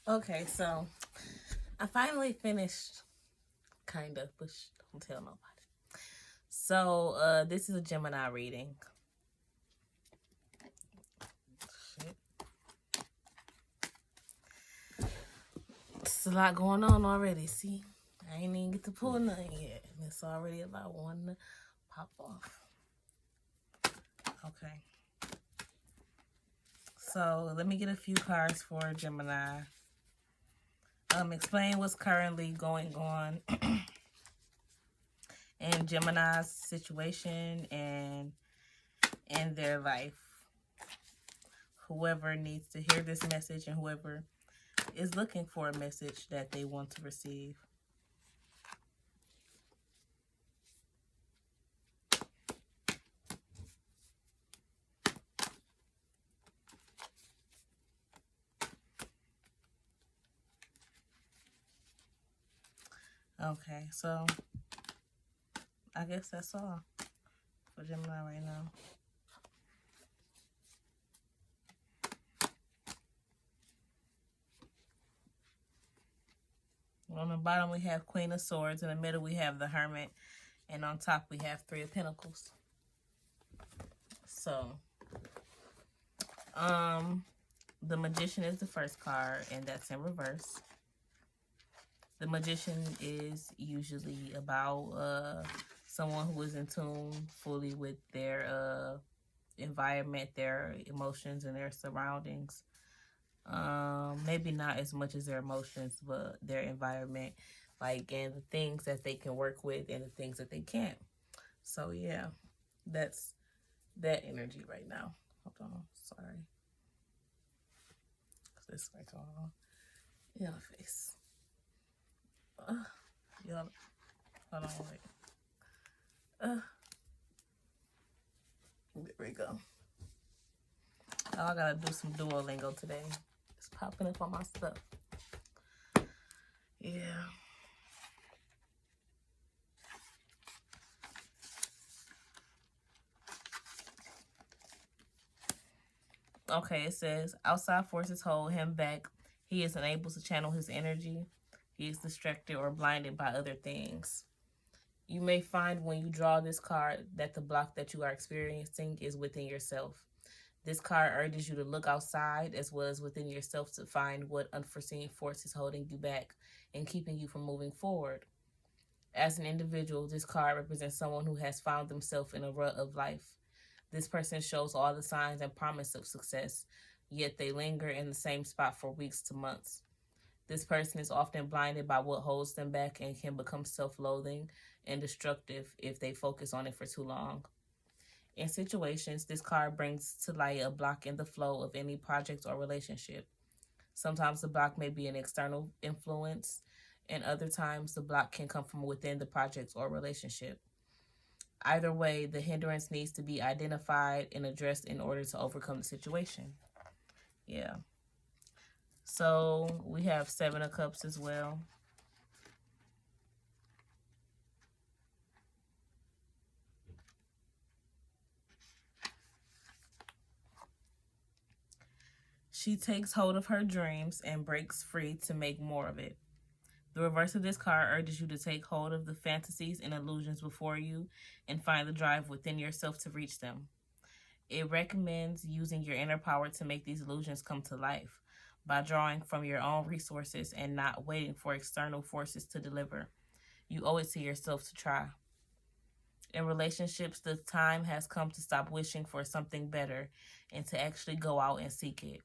Okay, so I finally finished, kind of, but don't tell nobody. So, this is a Gemini reading. Shit. It's a lot going on already. See, I ain't even get to pull nothing yet, and it's already about one to pop off. Okay. So let me get a few cards for Gemini. Explain what's currently going on in Gemini's situation and in their life. Whoever needs to hear this message and whoever is looking for a message that they want to receive. Okay, so I guess that's all for Gemini right now. On the bottom we have Queen of Swords, in the middle we have the Hermit, and on top we have Three of Pentacles. So, the Magician is the first card, and that's in reverse. The Magician is usually about someone who is in tune fully with their environment, their emotions, and their surroundings. Maybe not as much as their emotions, but their environment, like, and the things that they can work with and the things that they can't. So yeah, that's that energy right now. Hold on, sorry. This right on in the face. Y'all, hold on, wait. There we go. Oh, I gotta do some Duolingo today. It's popping up on my stuff. Yeah. Okay, it says, outside forces hold him back. He is unable to channel his energy. He is distracted or blinded by other things. You may find when you draw this card that the block that you are experiencing is within yourself. This card urges you to look outside as well as within yourself to find what unforeseen force is holding you back and keeping you from moving forward. As an individual, this card represents someone who has found themselves in a rut of life. This person shows all the signs and promise of success, yet they linger in the same spot for weeks to months. This person is often blinded by what holds them back and can become self-loathing and destructive if they focus on it for too long. In situations, this card brings to light a block in the flow of any project or relationship. Sometimes the block may be an external influence, and other times the block can come from within the project or relationship. Either way, the hindrance needs to be identified and addressed in order to overcome the situation. Yeah. So we have Seven of Cups as well. She takes hold of her dreams and breaks free to make more of it. The reverse of this card urges you to take hold of the fantasies and illusions before you and find the drive within yourself to reach them. It recommends using your inner power to make these illusions come to life by drawing from your own resources and not waiting for external forces to deliver. You owe it to yourself to try. In relationships, the time has come to stop wishing for something better and to actually go out and seek it.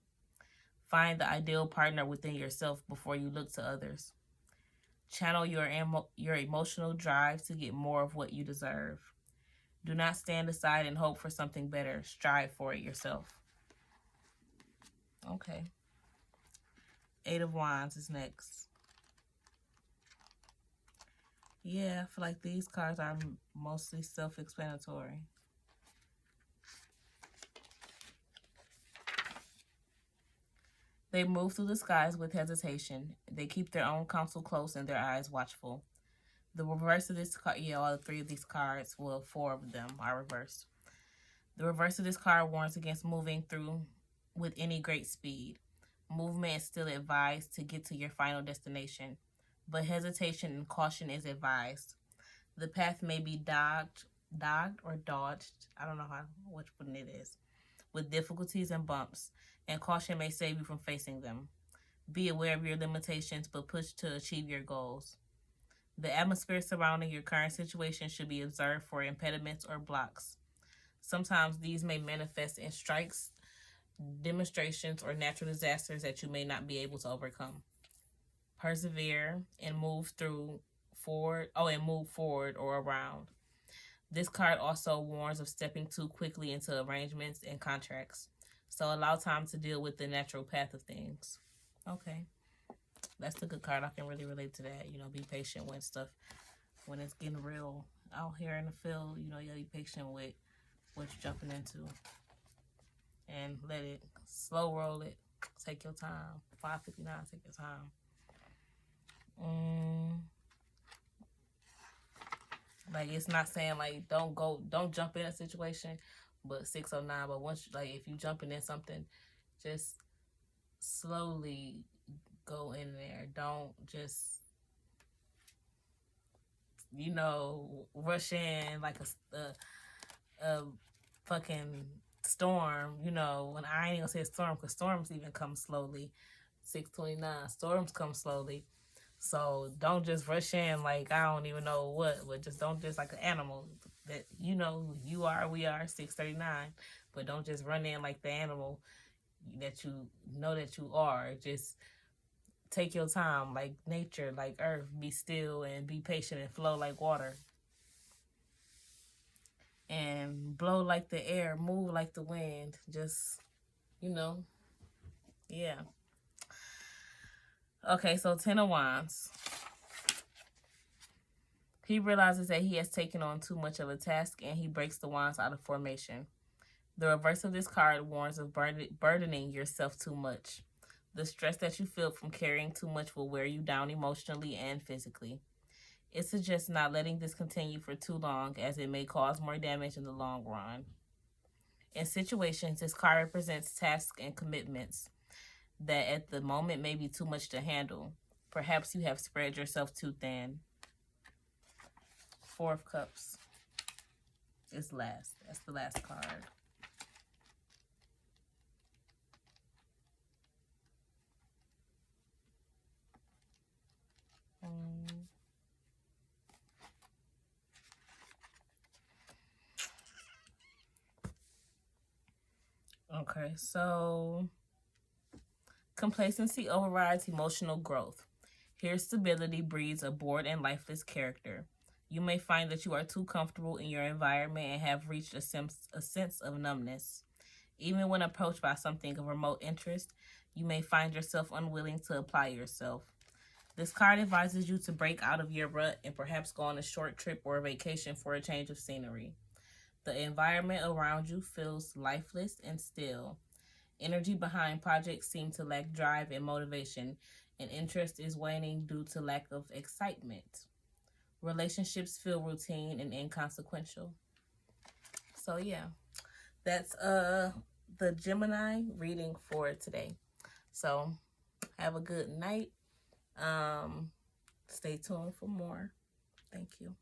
Find the ideal partner within yourself before you look to others. Channel your emotional drive to get more of what you deserve. Do not stand aside and hope for something better. Strive for it yourself. Okay. Eight of Wands is next. Yeah, I feel like these cards are mostly self-explanatory. They move through the skies with hesitation. They keep their own counsel close and their eyes watchful. The reverse of this card, yeah, all three of these cards, well, four of them are reversed. The reverse of this card warns against moving through with any great speed. Movement is still advised to get to your final destination, but hesitation and caution is advised. The path may be dogged or dodged. I don't know which one it is, with difficulties and bumps, and caution may save you from facing them. Be aware of your limitations, but push to achieve your goals. The atmosphere surrounding your current situation should be observed for impediments or blocks. Sometimes these may manifest in strikes, demonstrations, or natural disasters that you may not be able to overcome. Persevere and move forward or around. This card also warns of stepping too quickly into arrangements and contracts. So allow time to deal with the natural path of things. Okay. That's a good card. I can really relate to that. Be patient when it's getting real out here in the field. You gotta be patient with what you're jumping into. And let it slow roll it. Take your time. 559, take your time. Like, it's not saying like don't jump in a situation, but 609. But once if you jumping in something, just slowly go in there. Don't just rush in like a fucking storm. When I ain't gonna say a storm, because storms even come slowly. 629, storms come slowly. So don't just rush in like I don't even know what, but just don't just like an animal that you are, we are 639, but don't just run in like the animal that you know that you are. Just take your time, like nature, like earth. Be still and be patient and flow like water. And blow like the air, move like the wind. Just, yeah. Okay, so 10 of Wands. He realizes that he has taken on too much of a task and he breaks the wands out of formation. The reverse of this card warns of burdening yourself too much. The stress that you feel from carrying too much will wear you down emotionally and physically. It suggests not letting this continue for too long, as it may cause more damage in the long run. In situations, this card represents tasks and commitments that at the moment may be too much to handle. Perhaps you have spread yourself too thin. 4 of Cups is last. That's the last card. Okay, so complacency overrides emotional growth. Here, stability breeds a bored and lifeless character. You may find that you are too comfortable in your environment and have reached a sense of numbness. Even when approached by something of remote interest, you may find yourself unwilling to apply yourself. This card advises you to break out of your rut and perhaps go on a short trip or a vacation for a change of scenery. The environment around you feels lifeless and still. Energy behind projects seem to lack drive and motivation, and interest is waning due to lack of excitement. Relationships feel routine and inconsequential. So yeah, that's the Gemini reading for today. So have a good night. Stay tuned for more. Thank you.